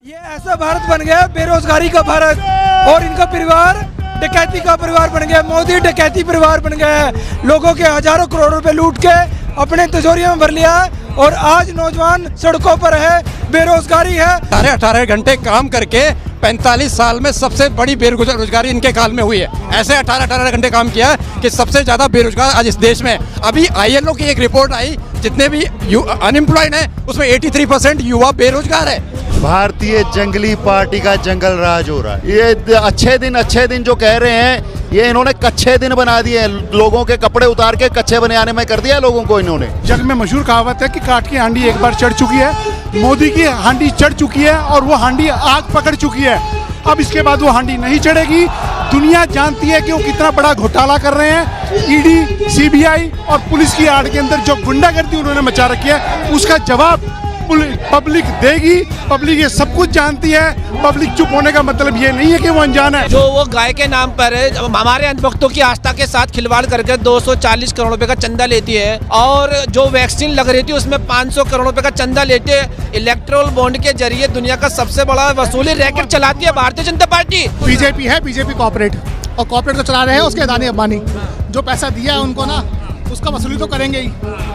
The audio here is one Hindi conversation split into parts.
ये ऐसा भारत बन गया बेरोजगारी का भारत और इनका परिवार डकैती का परिवार बन गया। मोदी डकैती परिवार बन गया है। लोगों के हजारों करोड़ रुपए लूट के अपने तिजोरियों में भर लिया और आज नौजवान सड़कों पर है, बेरोजगारी है। 18 घंटे काम करके 45 साल में सबसे बड़ी बेरोजगारी इनके काल में हुई है। ऐसे 18 घंटे काम किया है कि सबसे ज्यादा बेरोजगार आज इस देश में। अभी ILO की एक रिपोर्ट आई, जितने भी अनएम्प्लॉयड हैं उसमें 83% युवा बेरोजगार है। भारतीय जंगली पार्टी का जंगल राज हो रहा है। ये अच्छे दिन जो कह रहे हैं, ये इन्होंने कच्चे दिन बना दिए हैं। लोगों के कपड़े उतार के कच्चे बनाने में कर दिया लोगों को इन्होंने। जग में मशहूर कहावत है कि काट की हांडी एक बार चढ़ चुकी है। मोदी की हांडी चढ़ चुकी है और वो हांडी आग पकड़ चुकी है। अब इसके बाद वो हांडी नहीं चढ़ेगी। दुनिया जानती है कि वो कितना बड़ा घोटाला कर रहे हैं। ED, CBI और पुलिस की आड़ के अंदर जो गुंडागर्दी उन्होंने मचा रखी है, उसका जवाब पब्लिक देगी। पब्लिक ये सब कुछ जानती है। पब्लिक चुप होने का मतलब ये नहीं है कि वो अनजान है। जो वो गाय के नाम पर हमारे अंधभक्तों की आस्था के साथ खिलवाड़ करके 240 करोड़ रुपए का चंदा लेती है और जो वैक्सीन लग रही थी उसमें 500 करोड़ रुपए का चंदा लेते इलेक्ट्रोल बॉन्ड के जरिए दुनिया का सबसे बड़ा वसूली रैकेट चलाती है भारतीय जनता पार्टी। बीजेपी है, बीजेपी कॉर्पोरेट, और कॉर्पोरेट को चला रहे हैं उसके अदानी अंबानी। जो पैसा दिया है उनको ना, उसका वसूली तो करेंगे ही,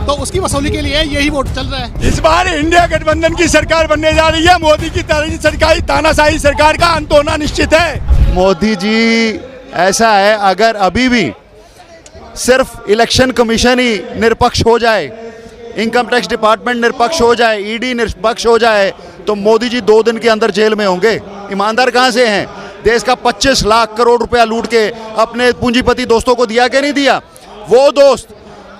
तो उसकी वसूली के लिए यही वोट चल रहा है। इस बार इंडिया गठबंधन की सरकार बनने जा रही है। मोदी की सरकारी तानाशाही सरकार का अंत होना निश्चित है। मोदी जी ऐसा है, अगर अभी भी सिर्फ इलेक्शन कमीशन ही निष्पक्ष हो जाए, इनकम टैक्स डिपार्टमेंट निष्पक्ष हो जाए, ED निष्पक्ष हो जाए, तो मोदी जी 2 दिन के अंदर जेल में होंगे। ईमानदार कहाँ से हैं? देश का 25 लाख करोड़ रुपया लूट के अपने पूंजीपति दोस्तों को दिया कि नहीं दिया? वो दोस्त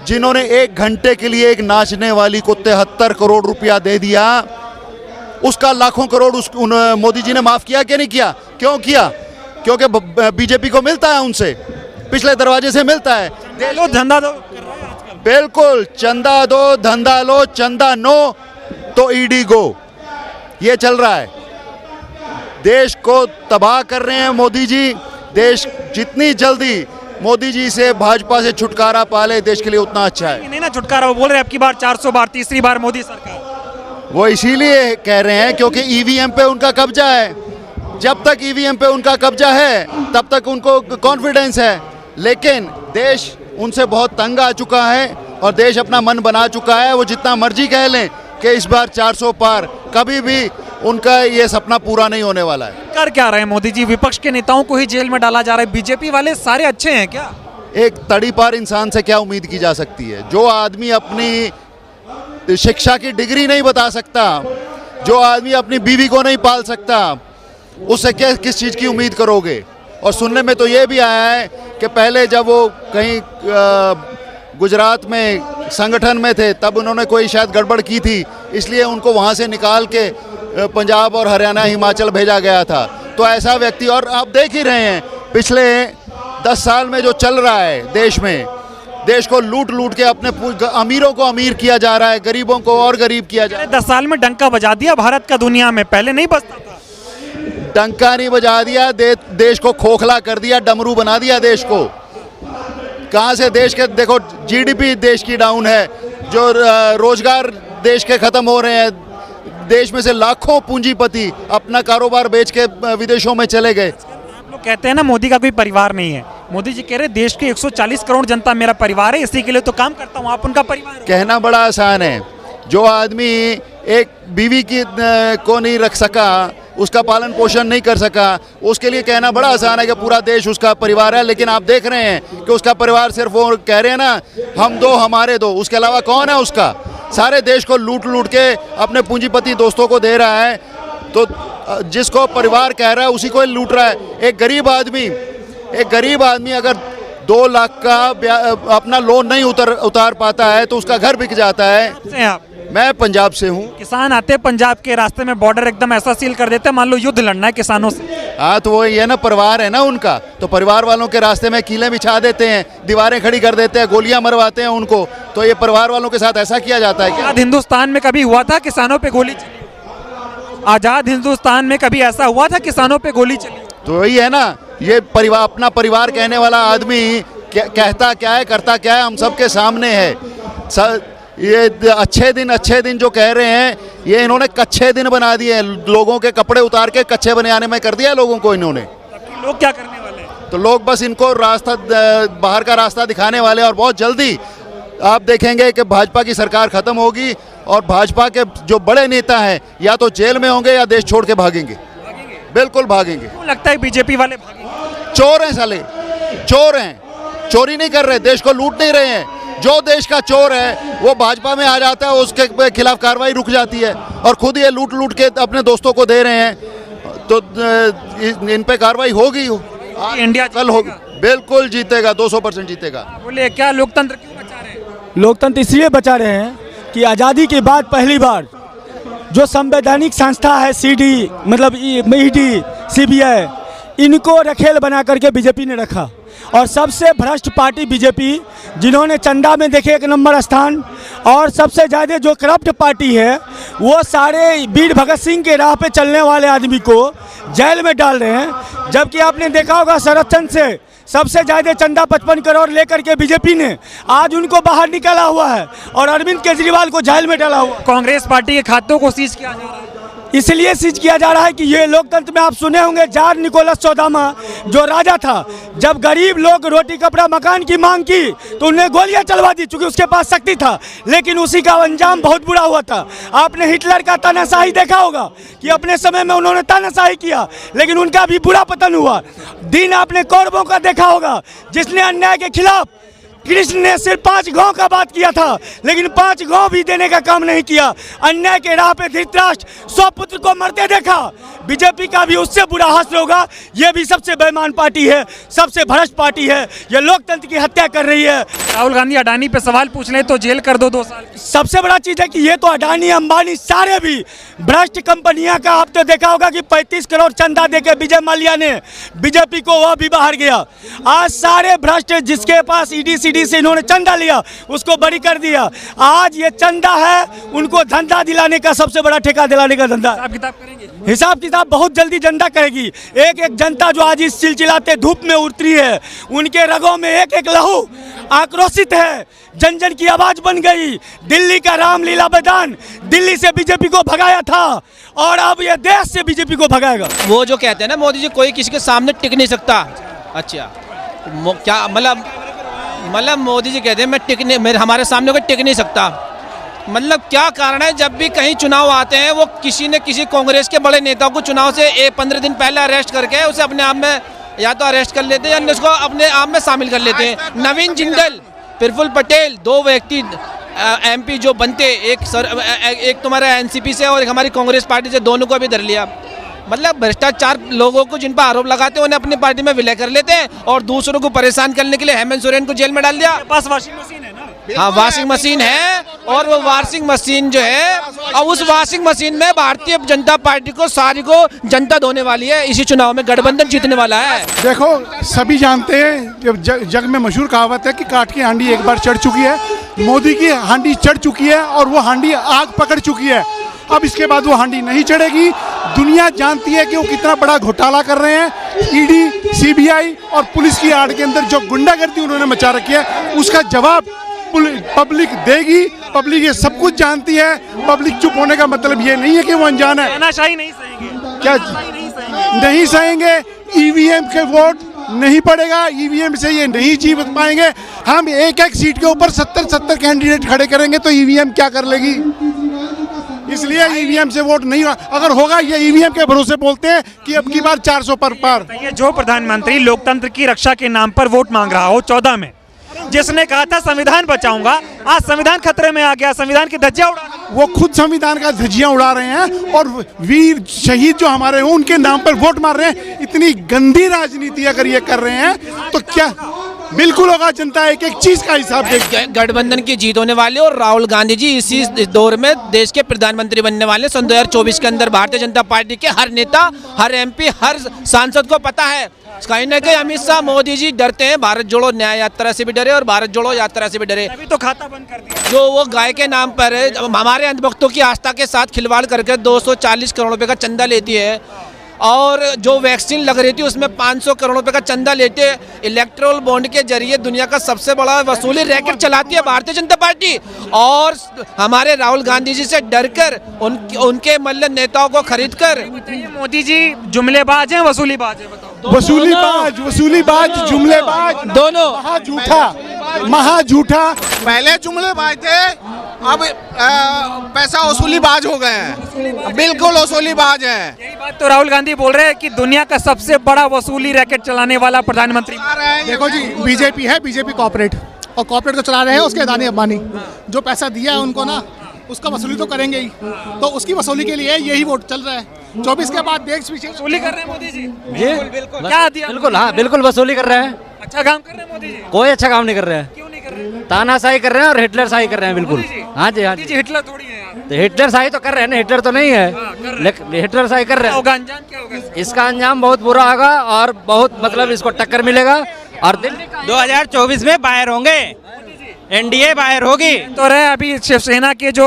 जिन्होंने 1 घंटे के लिए एक नाचने वाली को 73 करोड़ रुपया दे दिया, उसका लाखों करोड़ मोदी जी ने माफ किया कि नहीं किया? क्यों किया? क्योंकि बीजेपी को मिलता है, उनसे पिछले दरवाजे से मिलता है। धंधा दो, बिल्कुल, चंदा दो, धंधा लो, चंदा नो तो ED गो। ये चल रहा है। देश को तबाह कर रहे हैं मोदी जी। देश जितनी जल्दी मोदी जी से, भाजपा से छुटकारा पाले, देश के लिए उतना अच्छा है। नहीं ना छुटकारा, वो बोल रहे हैं अब की बार 400 बार, तीसरी बार मोदी सरकार। वो इसीलिए कह रहे हैं क्योंकि EVM पे उनका कब्जा है। जब तक EVM पे उनका कब्जा है तब तक उनको कॉन्फिडेंस है, लेकिन देश उनसे बहुत तंग आ चुका है और देश अपना मन बना चुका है। वो जितना मर्जी कह लें कि इस बार 400 पार, कभी भी उनका ये सपना पूरा नहीं होने वाला है। कर क्या रहे हैं मोदी जी? विपक्ष के नेताओं को ही जेल में डाला जा रहा है। बीजेपी वाले सारे अच्छे हैं क्या? एक तड़ी पार इंसान से क्या उम्मीद की जा सकती है? जो आदमी अपनी शिक्षा की डिग्री नहीं बता सकता, जो आदमी अपनी बीवी को नहीं पाल सकता, उससे क्या किस चीज़ की उम्मीद करोगे? और सुनने में तो ये भी आया है कि पहले जब वो कहीं गुजरात में संगठन में थे तब उन्होंने कोई शायद गड़बड़ की थी, इसलिए उनको वहाँ से निकाल के पंजाब और हरियाणा, हिमाचल भेजा गया था। तो ऐसा व्यक्ति, और आप देख ही रहे हैं पिछले 10 साल में जो चल रहा है देश में, देश को लूट लूट के अपने अमीरों को अमीर किया जा रहा है, गरीबों को और गरीब किया जा रहा है। 10 साल में डंका बजा दिया भारत का दुनिया में, पहले नहीं बजता था। डंका नहीं बजा दिया, देश को खोखला कर दिया, डमरू बना दिया देश को। कहाँ से देश के, देखो GDP देश की डाउन है, जो रोजगार देश के खत्म हो रहे हैं, देश में से लाखों पूंजीपति अपना कारोबार बेच के विदेशों में चले गए। आप लोग कहते हैं ना मोदी का कोई परिवार नहीं है। मोदी जी कह रहे देश के 140 करोड़ जनता मेरा परिवार है, इसी के लिए तो काम करता हूँ। आप उनका परिवार है। कहना बड़ा आसान है। जो आदमी एक बीवी की को नहीं रख सका, उसका पालन पोषण नहीं कर सका, उसके लिए कहना बड़ा आसान है कि पूरा देश उसका परिवार है। लेकिन आप देख रहे हैं कि उसका परिवार सिर्फ वो कह रहे हैं ना, हम दो हमारे दो, उसके अलावा कौन है उसका? सारे देश को लूट लूट के अपने पूंजीपति दोस्तों को दे रहा है। तो जिसको परिवार कह रहा है उसी को लूट रहा है। एक गरीब आदमी अगर 2 लाख का अपना लोन नहीं उतार पाता है तो उसका घर बिक जाता है। आप? मैं पंजाब से हूँ। किसान आते हैं पंजाब के रास्ते में, बॉर्डर एकदम ऐसा सील कर देते हैं मान लो युद्ध लड़ना है किसानों से। हाँ, तो वो ये ना, परिवार है ना उनका, तो परिवार वालों के रास्ते में कीलें बिछा देते हैं, दीवारें खड़ी कर देते हैं, गोलियां मरवाते हैं उनको। तो ये परिवार वालों के साथ ऐसा किया जाता है क्या? आजाद हिंदुस्तान में कभी हुआ था किसानों पे गोली चली? आजाद हिंदुस्तान में कभी ऐसा हुआ था किसानों पे गोली चली? तो वही है ना, ये परिवार, अपना परिवार कहने वाला आदमी कहता क्या है, करता क्या है, हम सबके सामने है। ये अच्छे दिन जो कह रहे हैं, ये इन्होंने कच्चे दिन बना दिए हैं। लोगों के कपड़े उतार के कच्चे बनाने में कर दिया लोगों को इन्होंने। लोग क्या करने वाले हैं? तो लोग बस इनको रास्ता, बाहर का रास्ता दिखाने वाले हैं। और बहुत जल्दी आप देखेंगे कि भाजपा की सरकार खत्म होगी और भाजपा के जो बड़े नेता हैं या तो जेल में होंगे या देश छोड़ के भागेंगे। बिल्कुल भागेंगे। क्यों लगता है बीजेपी वाले भागेंगे? चोर हैं साले, चोर हैं, चोरी नहीं कर रहे, देश को लूट नहीं रहे हैं। जो देश का चोर है वो भाजपा में आ जाता है, उसके खिलाफ कार्रवाई रुक जाती है और खुद ये लूट के अपने दोस्तों को दे रहे हैं। तो इन पे कार्रवाई होगी। इंडिया कल होगी, बिल्कुल जीतेगा, 200% जीतेगा। बोले क्या लोकतंत्र क्यों बचा रहे हैं? लोकतंत्र इसलिए बचा रहे हैं कि आज़ादी के बाद पहली बार जो संवैधानिक संस्था है सीडी मतलब ईडी सीबीआई, इनको रखेल बना करके बीजेपी ने रखा। और सबसे भ्रष्ट पार्टी बीजेपी, जिन्होंने चंदा में देखे 1 नंबर स्थान, और सबसे ज़्यादा जो करप्ट पार्टी है वो सारे वीर भगत सिंह के राह पे चलने वाले आदमी को जेल में डाल रहे हैं। जबकि आपने देखा होगा संरक्षण से सबसे ज़्यादा चंदा 55 करोड़ लेकर के बीजेपी ने आज उनको बाहर निकाला हुआ है और अरविंद केजरीवाल को जेल में डाला हुआ। कांग्रेस पार्टी के खातों को सीज किया जा रहा है। इसलिए सीज किया जा रहा है कि ये लोकतंत्र में आप सुने होंगे जार निकोलस चौदामा जो राजा था, जब गरीब लोग रोटी कपड़ा मकान की मांग की तो उन्हें गोलियां चलवा दी, चूंकि उसके पास शक्ति था। लेकिन उसी का अंजाम बहुत बुरा हुआ था। आपने हिटलर का तानाशाही देखा होगा कि अपने समय में उन्होंने तानाशाही किया, लेकिन उनका भी बुरा पतन हुआ। दिन आपने कौरवों का देखा होगा, जिसने अन्याय के खिलाफ कृष्ण ने सिर्फ 5 गांव का बात किया था, लेकिन 5 गांव भी देने का काम नहीं किया। अन्याय के राह पे धृतराष्ट्र 100 पुत्र को मरते देखा। बीजेपी का भी उससे बुरा हासिल होगा। ये भी सबसे बेईमान पार्टी है, सबसे भ्रष्ट पार्टी है, ये लोकतंत्र की हत्या कर रही है। राहुल गांधी अडानी पे सवाल पूछ ले तो जेल कर दो 2 साल। सबसे बड़ा चीज़ है कि ये तो अडानी अंबानी सारे भी भ्रष्ट कंपनियां का, आप तो देखा होगा कि 35 करोड़ चंदा देके विजय माल्या ने बीजेपी को वह भी बाहर गया। आज सारे भ्रष्ट जिसके पास ईडी सीडी से इन्होंने चंदा लिया उसको बरी कर दिया। आज ये चंदा है उनको धंधा दिलाने का, सबसे बड़ा ठेका दिलाने का धंधा। हिसाब किताब करेंगे? हिसाब किताब बहुत जल्दी जनता करेगी। एक एक जनता जो आज इस चिलचिलाते धूप में उतरी है, उनके रगों में एक एक लहू आक्रोशित है। जन जन की आवाज बन गई। दिल्ली का रामलीला मैदान दिल्ली से बीजेपी को भगाया था और अब ये देश से बीजेपी को भगाएगा। वो जो कहते हैं ना मोदी जी, कोई किसी के सामने टिक नहीं सकता। अच्छा क्या मतलब मोदी जी कहते हैं मैं टिक नहीं, हमारे सामने कोई टिक नहीं सकता। मतलब क्या कारण है, जब भी कहीं चुनाव आते हैं वो किसी न किसी कांग्रेस के बड़े नेता को चुनाव से 15 दिन पहले अरेस्ट करके उसे अपने आप में या तो अरेस्ट कर लेते हैं या उसको अपने आप में शामिल कर लेते हैं। नवीन जिंदल, प्रफुल्ल पटेल, 2 व्यक्ति एमपी जो बनते, एक तुम्हारा एनसीपी से और एक हमारी कांग्रेस पार्टी से, दोनों को भी धर लिया। मतलब भ्रष्टाचार लोगों को जिन पर आरोप लगाते हैं उन्हें अपनी पार्टी में विलय कर लेते हैं और दूसरों को परेशान करने के लिए हेमंत सोरेन को जेल में डाल दिया। पास वॉशिंग मशीन है ना? हाँ, वॉशिंग मशीन है और वो वॉशिंग मशीन जो है, और उस वॉशिंग मशीन में भारतीय जनता पार्टी को सारी को जनता धोने वाली है। इसी चुनाव में गठबंधन जीतने वाला है। देखो, सभी जानते हैं, जब जग में मशहूर कहावत है कि काट की हांडी एक बार चढ़ चुकी है। मोदी की हांडी चढ़ चुकी है और वो हांडी आग पकड़ चुकी है। अब इसके बाद वो हांडी नहीं चढ़ेगी। दुनिया जानती है कि वो कितना बड़ा घोटाला कर रहे हैं। ईडी, सीबीआई और पुलिस की आड़ के अंदर जो गुंडागर्दी उन्होंने मचा रखी है, उसका जवाब पब्लिक देगी। पब्लिक ये सब कुछ जानती है। पब्लिक चुप होने का मतलब ये नहीं है कि वो अनजान है। तानाशाही नहीं सहेंगे? क्या नहीं सहेंगे? ईवीएम के वोट नहीं पड़ेगा। ईवीएम से ये नहीं जीत पाएंगे। हम एक एक सीट के ऊपर 70 कैंडिडेट खड़े करेंगे तो ईवीएम क्या कर लेगी? इसलिए ईवीएम से वोट नहीं, अगर होगा ये ईवीएम के भरोसे बोलते हैं कि अब की बार 400 पर पार। ये जो प्रधानमंत्री लोकतंत्र की रक्षा के नाम पर वोट मांग रहा हो 14 में, जिसने कहा था संविधान बचाऊंगा, आज संविधान खतरे में आ गया, संविधान की धज्जियां उड़ा, वो खुद संविधान का धज्जियां उड़ा रहे हैं और वीर शहीद जो हमारे हैं उनके नाम पर वोट मार रहे हैं। इतनी गंदी राजनीति अगर ये कर रहे हैं तो क्या बिल्कुल होगा। जनता एक एक चीज का हिसाब देगी। गठबंधन की जीत होने वाली और राहुल गांधी जी इसी दौर में देश के प्रधानमंत्री बनने वाले। सन 2024 के अंदर भारतीय जनता पार्टी के हर नेता, हर एमपी, हर सांसद को पता है। कहीं ना कहीं अमित शाह, मोदी जी डरते हैं। भारत जोड़ो न्याय यात्रा से भी डरे और भारत जोड़ो यात्रा से भी डरे। अभी तो खाता बंद कर दिया। जो वो गाय के नाम पर हमारे अंधभक्तों की आस्था के साथ खिलवाड़ करके 240 करोड़ रुपए का चंदा लेती है। और जो वैक्सीन लग रही थी उसमें 500 करोड़ रुपए का चंदा लेते इलेक्ट्रल बॉन्ड के जरिए दुनिया का सबसे बड़ा वसूली रैकेट चलाती है भारतीय जनता पार्टी। और हमारे राहुल गांधी जी से डरकर उनके मल्ल नेताओं को खरीद कर। मोदी जी जुमलेबाज हैं वसूलीबाज हैं? बताओ। वसूलीबाज जुमलेबाज दोनों। महा झूठा। पहले जुमलेबाज थे, अब पैसा वसूलीबाज हो गए हैं, बिल्कुल वसूलीबाज हैं। यही बात तो राहुल गांधी बोल रहे हैं कि दुनिया का सबसे बड़ा वसूली रैकेट चलाने वाला प्रधानमंत्री। देखो जी, बीजेपी है, बीजेपी कॉर्पोरेट, और कॉर्पोरेट को चला रहे हैं उसके अदानी अंबानी। जो पैसा दिया है उनको ना, उसका वसूली तो करेंगे ही, तो उसकी वसूली के लिए यही वोट चल रहा है। 24 के बाद देश पीछे वसूली कर रहे हैं मोदी जी। बिल्कुल बिल्कुल क्या दिया? बिल्कुल, हाँ बिल्कुल वसूली कर रहे हैं। अच्छा काम कर रहे हैं मोदी जी? कोई अच्छा काम नहीं कर रहे हैं, क्यों नहीं कर रहे? तानाशाही कर रहे हैं और हिटलर शाही कर रहे हैं। बिल्कुल हाँ जी, हाँ मोदी जी। जी हिटलर थोड़ी है यार। तो हिटलर शाही तो कर रहे हैं ना, हिटलर तो नहीं है, लेकिन हिटलर शाही कर रहे हैं। होगा अंजाम क्या होगा? इसका अंजाम बहुत बुरा होगा और बहुत मतलब इसको टक्कर मिलेगा। और दिल्ली का 2024 में बाहर होंगे, एनडीए बाहर होगी। तो रहे अभी शिवसेना के जो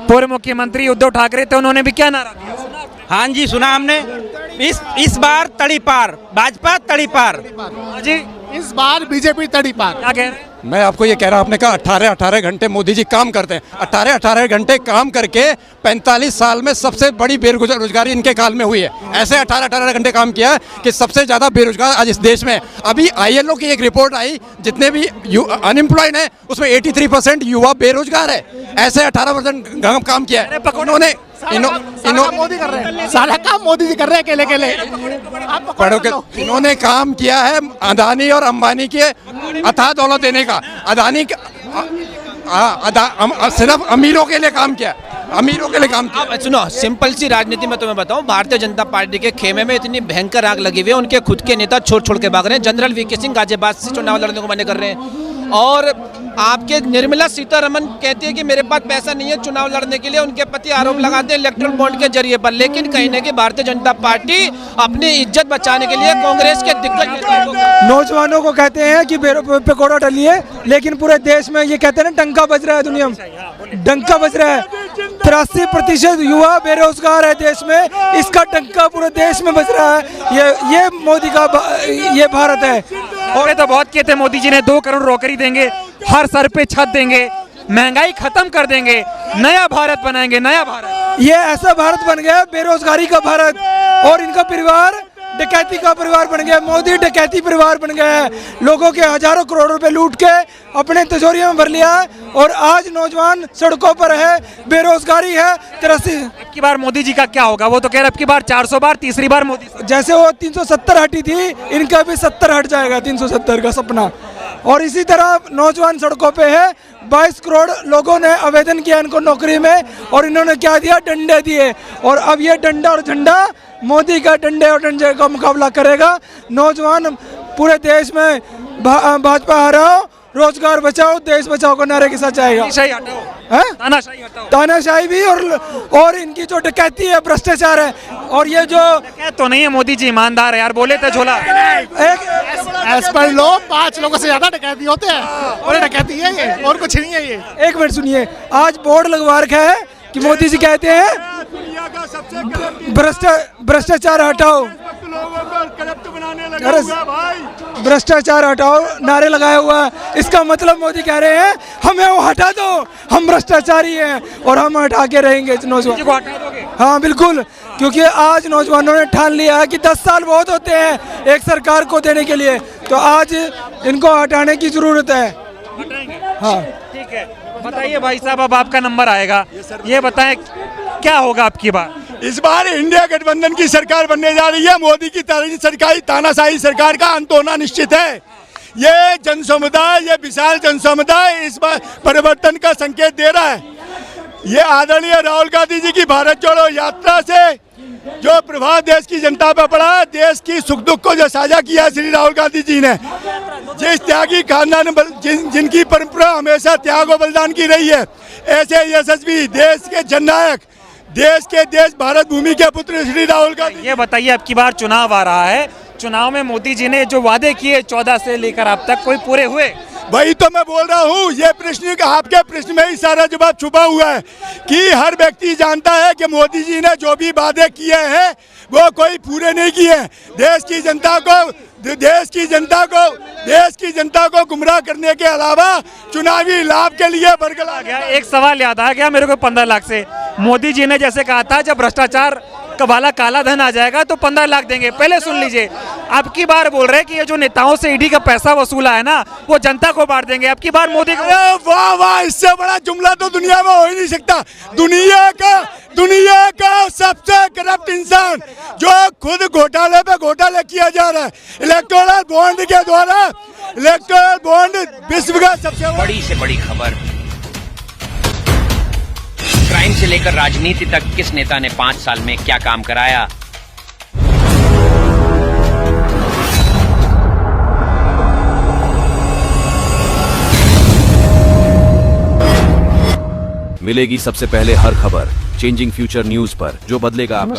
पूर्व मुख्यमंत्री उद्धव ठाकरे थे, उन्होंने भी क्या नारा दिया? सुना आपने? हाँ जी सुना हमने। इस बार तड़ी पार, भाजपा तड़ी पार। हाँ जी, इस बार बीजेपी तड़ी पार। क्या कह रहे हैं? मैं आपको ये कह रहा हूँ, आपने कहा 18-18 घंटे मोदी जी काम करते हैं। 18-18 घंटे काम करके 45 साल में सबसे बड़ी बेरोजगारी इनके काल में हुई है। ऐसे 18-18 घंटे काम किया है कि सबसे ज़्यादा बेरोजगार आज इस देश में। अभी ILO की एक रिपोर्ट आई, जितने भी अनएम्प्लॉयड हैं उसमें 83% युवा बेरोजगार है। ऐसे 18% काम किया है उन्होंने। मोदी कर रहे हैं, सारा काम मोदी जी कर रहे हैं अकेले। इन्होंने काम किया है अदानी और अंबानी के अथाह दौलत देने का। अदानी सिर्फ अमीरों के लिए काम किया, अमीरों के लिए काम किया। अब सुनो, सिंपल सी राजनीति में तुम्हें बताऊं, भारतीय जनता पार्टी के खेमे में इतनी भयंकर आग लगी हुई है, उनके खुद के नेता छोड़ के भाग रहे हैं। जनरल VK सिंह गाजियाबाद से चुनाव लड़ने को मना कर रहे हैं। और आपके निर्मला सीतारमण कहती है कि मेरे पास पैसा नहीं है चुनाव लड़ने के लिए। उनके पति आरोप लगाते हैं इलेक्ट्रल बॉन्ड के जरिए पर। लेकिन कहीं ना कहीं भारतीय जनता पार्टी अपनी इज्जत बचाने के लिए कांग्रेस के दिग्गज नेताओं को, नौजवानों को कहते हैं कि पकौड़ा डलिए, लेकिन पूरे देश में ये कहते हैं ना, डंका बज रहा है, दुनिया में डंका बज रहा है। 83% युवा बेरोजगार है देश में, इसका डंका पूरे देश में बज रहा है। ये मोदी का ये भारत है। और तो बहुत कहते हैं मोदी जी ने 2 करोड़ नौकरी देंगे, हर सर पे छत देंगे, महंगाई खत्म कर देंगे, नया भारत बनाएंगे, नया भारत। ये ऐसा भारत बन गया बेरोजगारी का भारत, और इनका परिवार डकैती का परिवार बन गया। मोदी डकैती परिवार बन गया है। लोगों के हजारों करोड़ रुपए लूट के अपने तिजोरियों में भर लिया है, और आज नौजवान सड़कों पर है, बेरोजगारी है। 83 अब की बार मोदी जी का क्या होगा? वो तो कह रहे अब की बार 400 बार, तीसरी बार मोदी। जैसे वो 370 हटी थी, इनका भी 70 हट जाएगा, 370 का सपना। और इसी तरह नौजवान सड़कों पे है। 22 करोड़ लोगों ने आवेदन किया इनको नौकरी में, और इन्होंने क्या दिया? डंडे दिए। और अब ये डंडा और झंडा मोदी का डंडे और डंडे का मुकाबला करेगा। नौजवान पूरे देश में भाजपा हराओ, रोजगार बचाओ, देश बचाओ को नारे के साथ जाएगा। तानाशाही हटाओ, तानाशाही भी, और इनकी जो डकैती है, भ्रष्टाचार है। और ये जो तो नहीं है, मोदी जी ईमानदार है यार, बोले थे झोला। एज पर लो 5 लोगों से ज्यादा डकैती होते हैं, और डकैती है ये, और कुछ नहीं है ये। एक मिनट सुनिए, आज बोर्ड लगवा रखा है कि मोदी जी कहते हैं भ्रष्टाचार हटाओ, भ्रष्टाचार हटाओ, नारे लगाया हुआ है। इसका मतलब मोदी कह रहे हैं हमें वो हटा दो, हम भ्रष्टाचारी हैं और हम हटा के रहेंगे नौजवान। हाँ बिल्कुल, क्योंकि आज नौजवानों ने ठान लिया है कि 10 साल बहुत होते हैं एक सरकार को देने के लिए, तो आज इनको हटाने की जरूरत है। हाँ ठीक है, बताइए भाई साहब, अब आपका नंबर आएगा, ये बताएं क्या होगा आपकी बात? इस बार इंडिया गठबंधन की सरकार बनने जा रही है। मोदी की सरकारी तानाशाही सरकार का अंत होना निश्चित है। ये जन समुदाय, ये विशाल जन समुदाय इस बार परिवर्तन का संकेत दे रहा है। ये आदरणीय राहुल गांधी जी की भारत जोड़ो यात्रा से जो प्रभाव देश की जनता पर पड़ा, देश की सुख दुख को जो साझा किया श्री राहुल गांधी जी ने, जिस त्यागी खानदान जिनकी परंपरा हमेशा त्याग और बलिदान की रही है, ऐसे यशस्वी देश के जननायक, देश भारत भूमि के पुत्र श्री राहुल गांधी। ये बताइए, अब की बार चुनाव आ रहा है, चुनाव में मोदी जी ने जो वादे किए 14 से लेकर अब तक, कोई पूरे हुए? वही तो मैं बोल रहा हूँ, ये प्रश्न का आपके प्रश्न में ही सारा जवाब छुपा हुआ है कि हर व्यक्ति जानता है कि मोदी जी ने जो भी वादे किए हैं वो कोई पूरे नहीं किए। देश की जनता को गुमराह करने के अलावा चुनावी लाभ के लिए बरगला गया। एक सवाल याद आ गया मेरे को 15 लाख से। मोदी जी ने जैसे कहा था जब भ्रष्टाचार वाला काला धन आ जाएगा तो 15 लाख देंगे। पहले सुन लीजिए, अब की बार बोल रहे हैं कि ये जो नेताओं से ईडी का पैसा वसूला है ना वो जनता को बांट देंगे। अब की बार मोदी को वाह वाह, इससे बड़ा जुमला तो दुनिया में हो ही नहीं सकता। दुनिया का सबसे करप्ट इंसान जो खुद घोटाले पे घोटाले किया जा रहा है, इलेक्टोरल बॉन्ड के द्वारा। इलेक्टोरल बॉन्ड विश्व का सबसे बड़ी से बड़ी खबर। क्राइम से लेकर राजनीति तक किस नेता ने 5 साल में क्या काम कराया। मिलेगी सबसे पहले हर खबर चेंजिंग फ्यूचर न्यूज पर, जो बदलेगा आपका